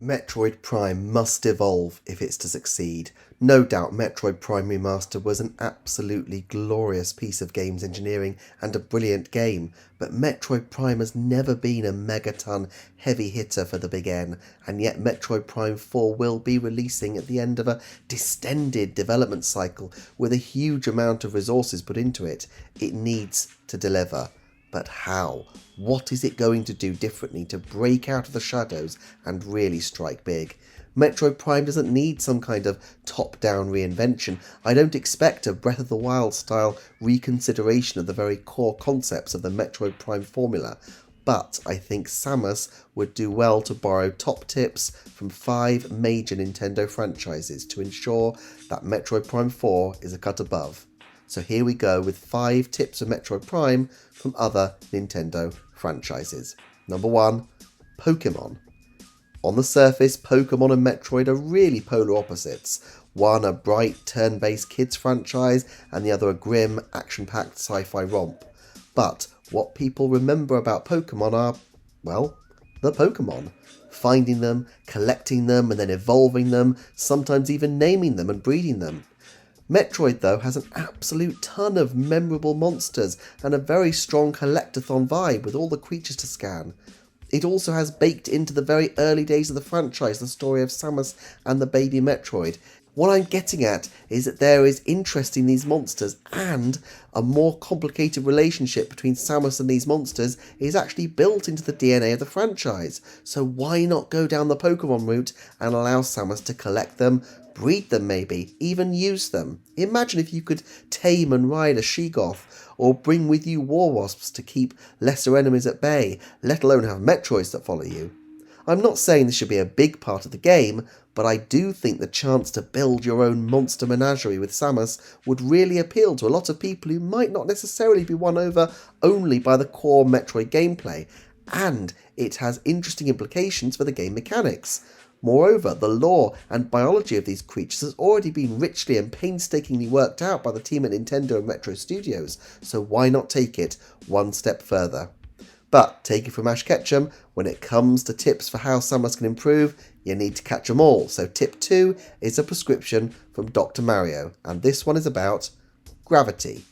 Metroid Prime must evolve if it's to succeed. No doubt Metroid Prime Remaster was an absolutely glorious piece of games engineering and a brilliant game, but Metroid Prime has never been a megaton heavy hitter for the big N, and yet Metroid Prime 4 will be releasing at the end of a distended development cycle with a huge amount of resources put into it. It needs to deliver. But how? What is it going to do differently to break out of the shadows and really strike big? Metroid Prime doesn't need some kind of top-down reinvention. I don't expect a Breath of the Wild style reconsideration of the very core concepts of the Metroid Prime formula. But I think Samus would do well to borrow top tips from 5 major Nintendo franchises to ensure that Metroid Prime 4 is a cut above. So here we go with 5 tips of Metroid Prime from other Nintendo franchises. Number 1, Pokemon. On the surface, Pokemon and Metroid are really polar opposites. One a bright, turn-based kids franchise, and the other a grim, action-packed sci-fi romp. But what people remember about Pokemon are, well, the Pokemon. Finding them, collecting them, and then evolving them, sometimes even naming them and breeding them. Metroid, though, has an absolute ton of memorable monsters and a very strong collectathon vibe with all the creatures to scan. It also has baked into the very early days of the franchise the story of Samus and the baby Metroid. What I'm getting at is that there is interest in these monsters, and a more complicated relationship between Samus and these monsters is actually built into the DNA of the franchise. So why not go down the Pokemon route and allow Samus to collect them, breed them maybe, even use them? Imagine if you could tame and ride a Sheegoth, or bring with you war wasps to keep lesser enemies at bay, let alone have Metroids that follow you. I'm not saying this should be a big part of the game, but I do think the chance to build your own monster menagerie with Samus would really appeal to a lot of people who might not necessarily be won over only by the core Metroid gameplay, and it has interesting implications for the game mechanics. Moreover, the lore and biology of these creatures has already been richly and painstakingly worked out by the team at Nintendo and Metro Studios, so why not take it one step further? But, take it from Ash Ketchum, when it comes to tips for how Samus can improve, you need to catch them all. So tip 2 is a prescription from Dr. Mario, and this one is about gravity.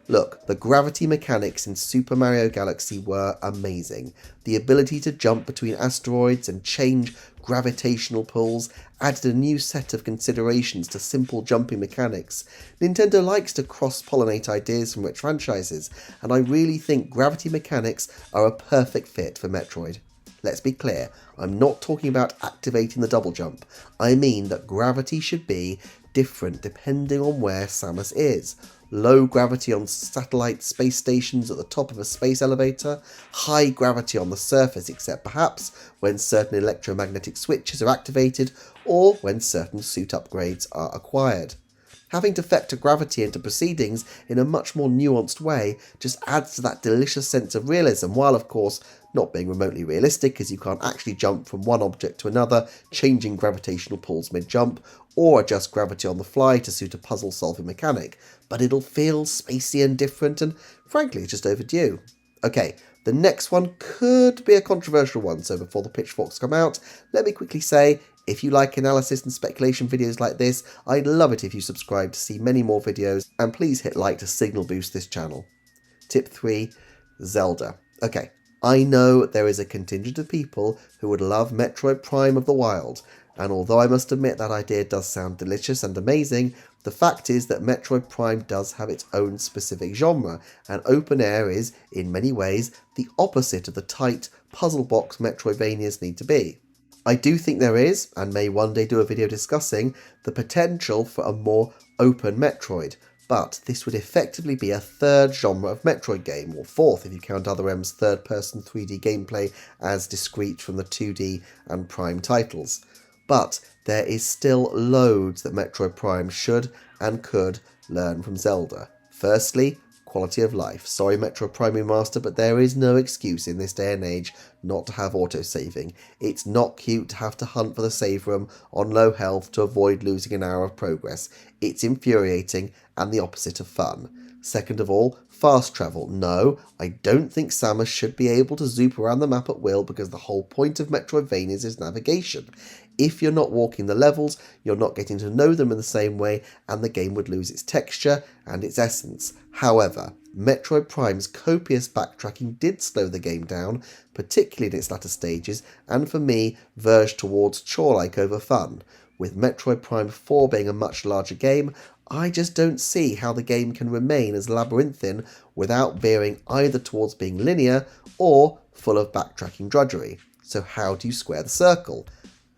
Look, the gravity mechanics in Super Mario Galaxy were amazing. The ability to jump between asteroids and change gravitational pulls added a new set of considerations to simple jumping mechanics. Nintendo likes to cross-pollinate ideas from rich franchises, and I really think gravity mechanics are a perfect fit for Metroid. Let's be clear, I'm not talking about activating the double jump. I mean that gravity should be different depending on where Samus is. Low gravity on satellite space stations at the top of a space elevator, high gravity on the surface except perhaps when certain electromagnetic switches are activated or when certain suit upgrades are acquired. Having to factor gravity into proceedings in a much more nuanced way just adds to that delicious sense of realism, while of course not being remotely realistic, as you can't actually jump from one object to another, changing gravitational pulls mid-jump, or adjust gravity on the fly to suit a puzzle-solving mechanic. But it'll feel spacey and different, and frankly it's just overdue. Okay, the next one could be a controversial one, so before the pitchforks come out, let me quickly say, if you like analysis and speculation videos like this, I'd love it if you subscribe to see many more videos, and please hit like to signal boost this channel. Tip 3, Zelda. Okay, I know there is a contingent of people who would love Metroid Prime of the Wild, and although I must admit that idea does sound delicious and amazing, the fact is that Metroid Prime does have its own specific genre, and open air is, in many ways, the opposite of the tight, puzzle box Metroidvanias need to be. I do think there is, and may one day do a video discussing, the potential for a more open Metroid, but this would effectively be a third genre of Metroid game, or fourth if you count Other M's third-person 3D gameplay as discrete from the 2D and Prime titles. But there is still loads that Metroid Prime should and could learn from Zelda. Firstly, quality of life. Sorry Metroid Prime Remaster, but there is no excuse in this day and age not to have autosaving. It's not cute to have to hunt for the save room on low health to avoid losing an hour of progress. It's infuriating and the opposite of fun. Second of all, Fast travel. No, I don't think Samus should be able to zoop around the map at will because the whole point of Metroidvanias is navigation. If you're not walking the levels, you're not getting to know them in the same way, and the game would lose its texture and its essence. However, Metroid Prime's copious backtracking did slow the game down, particularly in its latter stages, and for me, verged towards chore-like over fun. With Metroid Prime 4 being a much larger game, I just don't see how the game can remain as labyrinthine without veering either towards being linear or full of backtracking drudgery. So how do you square the circle?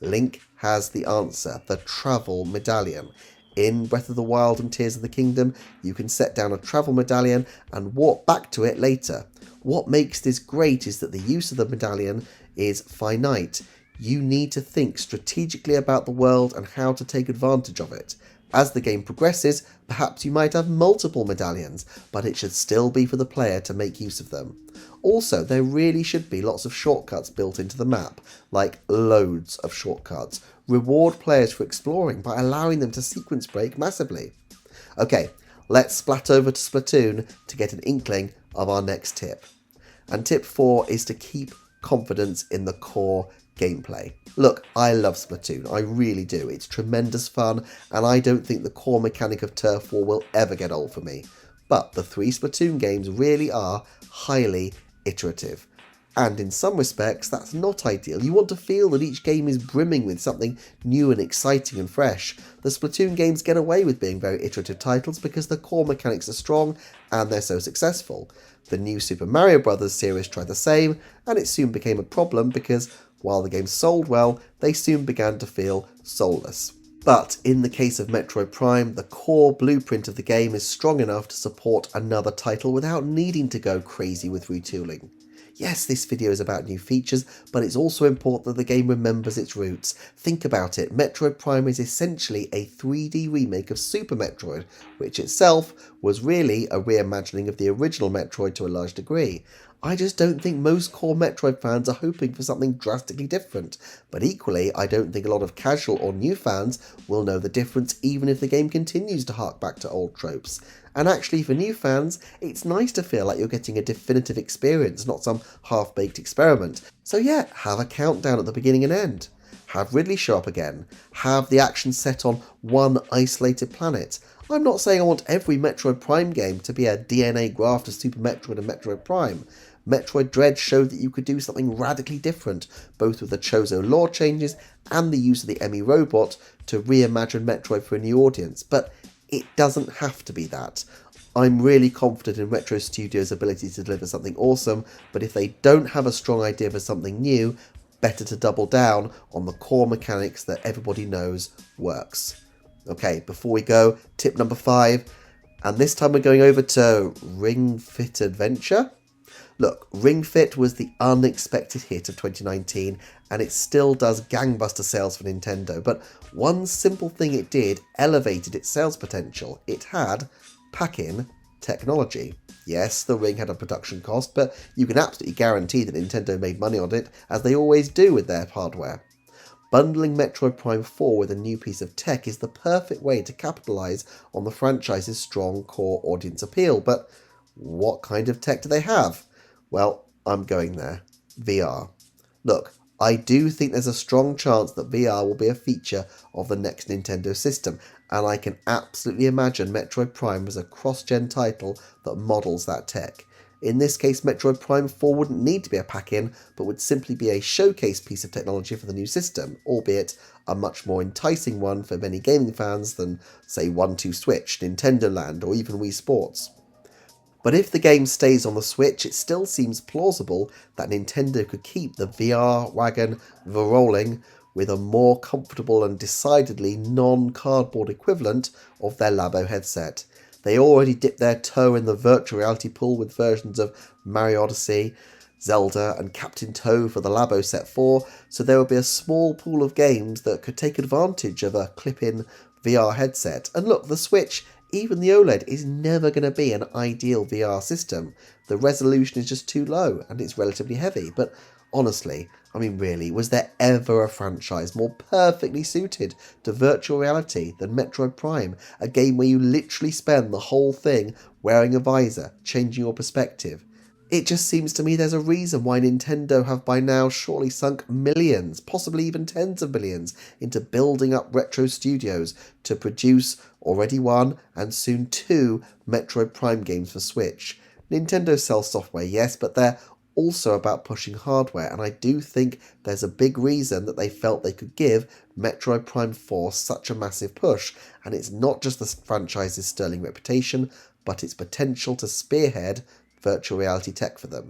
Link has the answer, the travel medallion. In Breath of the Wild and Tears of the Kingdom, you can set down a travel medallion and walk back to it later. What makes this great is that the use of the medallion is finite. You need to think strategically about the world and how to take advantage of it. As the game progresses, perhaps you might have multiple medallions, but it should still be for the player to make use of them. Also, there really should be lots of shortcuts built into the map, like loads of shortcuts. Reward players for exploring by allowing them to sequence break massively. Okay, let's splat over to Splatoon to get an inkling of our next tip. And tip 4 is to keep confidence in the core gameplay. Look, I love Splatoon, I really do. It's tremendous fun, and I don't think the core mechanic of turf war will ever get old for me. But the 3 Splatoon games really are highly iterative. And in some respects, that's not ideal. You want to feel that each game is brimming with something new and exciting and fresh. The Splatoon games get away with being very iterative titles because the core mechanics are strong and they're so successful. The new Super Mario Bros. Series tried the same, and it soon became a problem because while the game sold well, they soon began to feel soulless. But in the case of Metroid Prime, the core blueprint of the game is strong enough to support another title without needing to go crazy with retooling. Yes, this video is about new features, but it's also important that the game remembers its roots. Think about it, Metroid Prime is essentially a 3D remake of Super Metroid, which itself was really a reimagining of the original Metroid to a large degree. I just don't think most core Metroid fans are hoping for something drastically different, but equally I don't think a lot of casual or new fans will know the difference even if the game continues to hark back to old tropes. And actually for new fans, it's nice to feel like you're getting a definitive experience, not some half-baked experiment. So yeah, have a countdown at the beginning and end. Have Ridley show up again. Have the action set on one isolated planet. I'm not saying I want every Metroid Prime game to be a DNA graft of Super Metroid and Metroid Prime. Metroid Dread showed that you could do something radically different, both with the Chozo lore changes and the use of the Emmy robot to reimagine Metroid for a new audience, but it doesn't have to be that. I'm really confident in Retro Studios' ability to deliver something awesome, but if they don't have a strong idea for something new, better to double down on the core mechanics that everybody knows works. Okay, before we go, tip number 5, and this time we're going over to Ring Fit Adventure. Look, Ring Fit was the unexpected hit of 2019, and it still does gangbuster sales for Nintendo, but one simple thing it did elevated its sales potential. It had pack-in technology. Yes, the Ring had a production cost, but you can absolutely guarantee that Nintendo made money on it, as they always do with their hardware. Bundling Metroid Prime 4 with a new piece of tech is the perfect way to capitalise on the franchise's strong core audience appeal, but what kind of tech do they have? Well, I'm going there. VR. Look, I do think there's a strong chance that VR will be a feature of the next Nintendo system, and I can absolutely imagine Metroid Prime as a cross-gen title that models that tech. In this case, Metroid Prime 4 wouldn't need to be a pack-in, but would simply be a showcase piece of technology for the new system, albeit a much more enticing one for many gaming fans than, say, 1-2 Switch, Nintendo Land, or even Wii Sports. But if the game stays on the Switch, it still seems plausible that Nintendo could keep the VR wagon rolling with a more comfortable and decidedly non-cardboard equivalent of their Labo headset. They already dipped their toe in the virtual reality pool with versions of Mario Odyssey, Zelda and Captain Toad for the Labo Set 4, so there will be a small pool of games that could take advantage of a clip-in VR headset. And look, the Switch, even the OLED, is never going to be an ideal VR system. The resolution is just too low and it's relatively heavy, but Honestly, I mean really, was there ever a franchise more perfectly suited to virtual reality than Metroid Prime? A game where you literally spend the whole thing wearing a visor, changing your perspective. It just seems to me there's a reason why Nintendo have by now surely sunk millions, possibly even tens of billions, into building up retro studios to produce already one and soon two Metroid Prime games for Switch. Nintendo sells software, yes, but they're also about pushing hardware, and I do think there's a big reason that they felt they could give Metroid Prime 4 such a massive push, and it's not just the franchise's sterling reputation, but its potential to spearhead virtual reality tech for them.